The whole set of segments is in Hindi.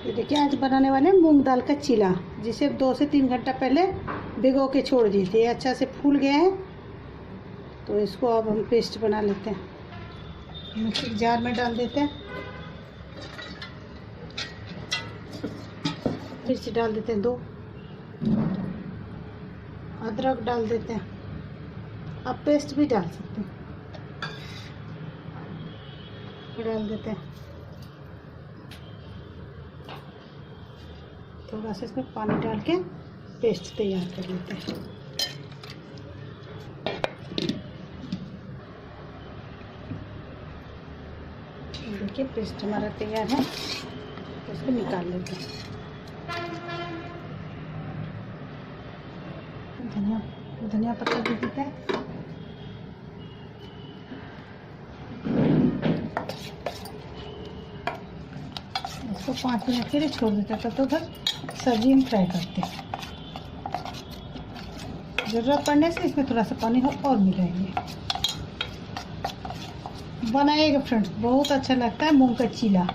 ये देखिए आज बनाने वाले हैं मूंग दाल का चीला, जिसे 2 से 3 घंटा पहले भिगो के छोड़ दिए थे। ये अच्छा से फूल गए हैं, तो इसको अब हम पेस्ट बना लेते हैं। मिक्सी जार में डाल देते हैं, मिर्ची डाल देते हैं 2, अदरक डाल देते हैं, आप पेस्ट भी डाल सकते हैं, डाल देते हैं। थोड़ा सा इसमें पानी डाल के पेस्ट तैयार कर लेते हैं। देखिए पेस्ट हमारा तैयार है, तो इसको निकाल लेते हैं। धनिया पत्ता दे देते हैं। इसको 5 मिनट के लिए छोड़ देते हैं, तब तो फिर सब्जी हम फ्राई करते हैं। ज़रूरत पड़ने से इसमें थोड़ा सा पानी और मिलाएंगे। बनाइएगा फ्रेंड्स, बहुत अच्छा लगता है मूंग का चीला।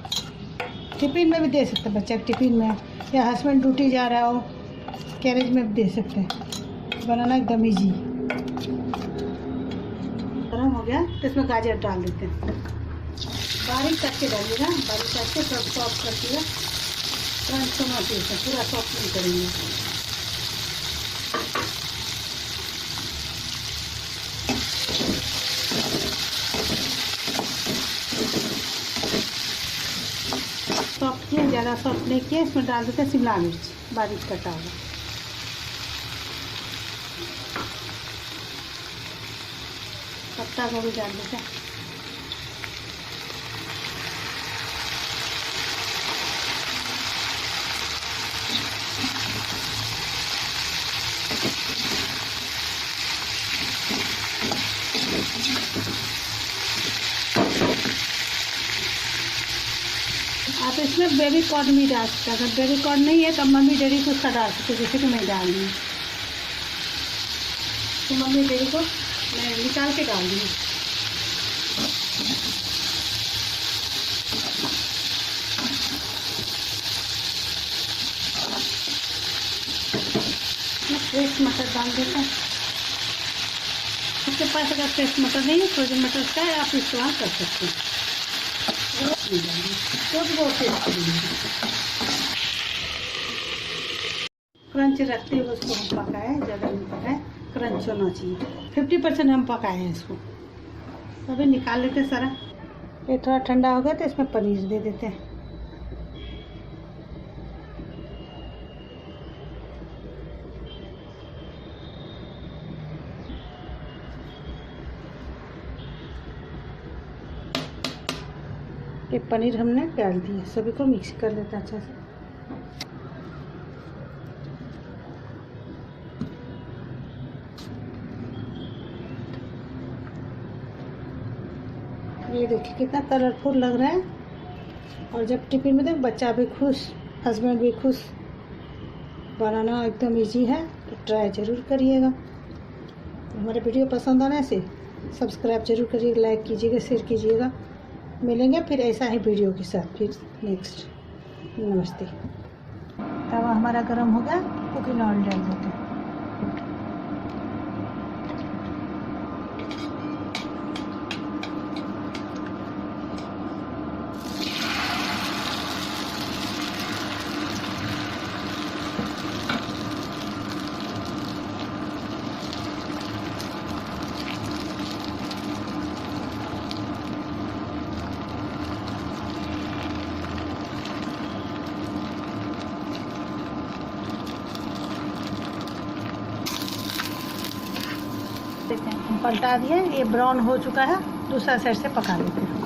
टिफ़िन में भी दे सकते हैं, बच्चे के टिफ़िन में, या हस्बैंड ड्यूटी जा रहा हो कैरेज में भी दे सकते हैं। बनाना एकदम ईजी। गरम हो गया तो इसमें गाजर डाल देते हैं। बारीक काट के डालिएगा, बारीक काट के सब सॉफ्ट करके क्रंच होना चाहिए, पूरा सॉफ्ट नहीं करेंगे। सॉफ्ट किए, ज़्यादा सॉफ्ट नहीं किए। इसमें डाल देते हैं शिमला मिर्च बारीक कटा हुआ, पत्ता गोभी डाल देते हैं। आप इसमें बेबी कॉर्न भी डाल सकते हैं। अगर बेबी कॉर्न नहीं है तो मम्मी डेयरी को उसका डाल सकते, जैसे कि मैं डाल रही हूँ। तो मम्मी डेयरी को मैं निकाल के डाल दूँ। फ्रेश मटर डाल देते हैं। आपके पास अगर फ्रेश मटर नहीं है, फ्रोजन मटर का है, आप इस्तेमाल कर सकते हैं। क्रंच रखते हुए उसको हम पकाए, ज़्यादा नहीं पकाए, क्रंच होना चाहिए। 50% हम पकाए हैं इसको। अभी निकाल लेते हैं सारा। ये थोड़ा ठंडा हो गया तो इसमें पनीर दे देते हैं। ये पनीर हमने डाल दिया, सभी को मिक्स कर लेते हैं अच्छा से। ये देखिए कितना कलरफुल लग रहा है, और जब टिफिन में दे बच्चा भी खुश, हस्बैंड भी खुश। बनाना एकदम इजी है, तो ट्राई ज़रूर करिएगा। हमारे वीडियो पसंद आने से सब्सक्राइब जरूर करिएगा, लाइक कीजिएगा, शेयर कीजिएगा। मिलेंगे फिर ऐसा ही वीडियो के साथ फिर नेक्स्ट। नमस्ते। तवा हमारा गर्म हो गया, कुकिंग ऑयल डाल देते हैं। हम पलटा दिए, ये ब्राउन हो चुका है, दूसरा साइड से पका लेते हैं।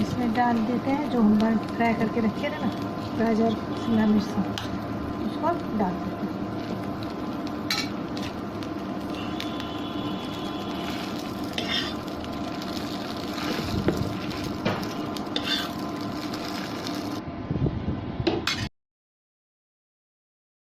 इसमें डाल देते हैं जो हम फ्राई करके रखे थे ना, गाजर शिमला मिर्च, उसको डाल देते हैं।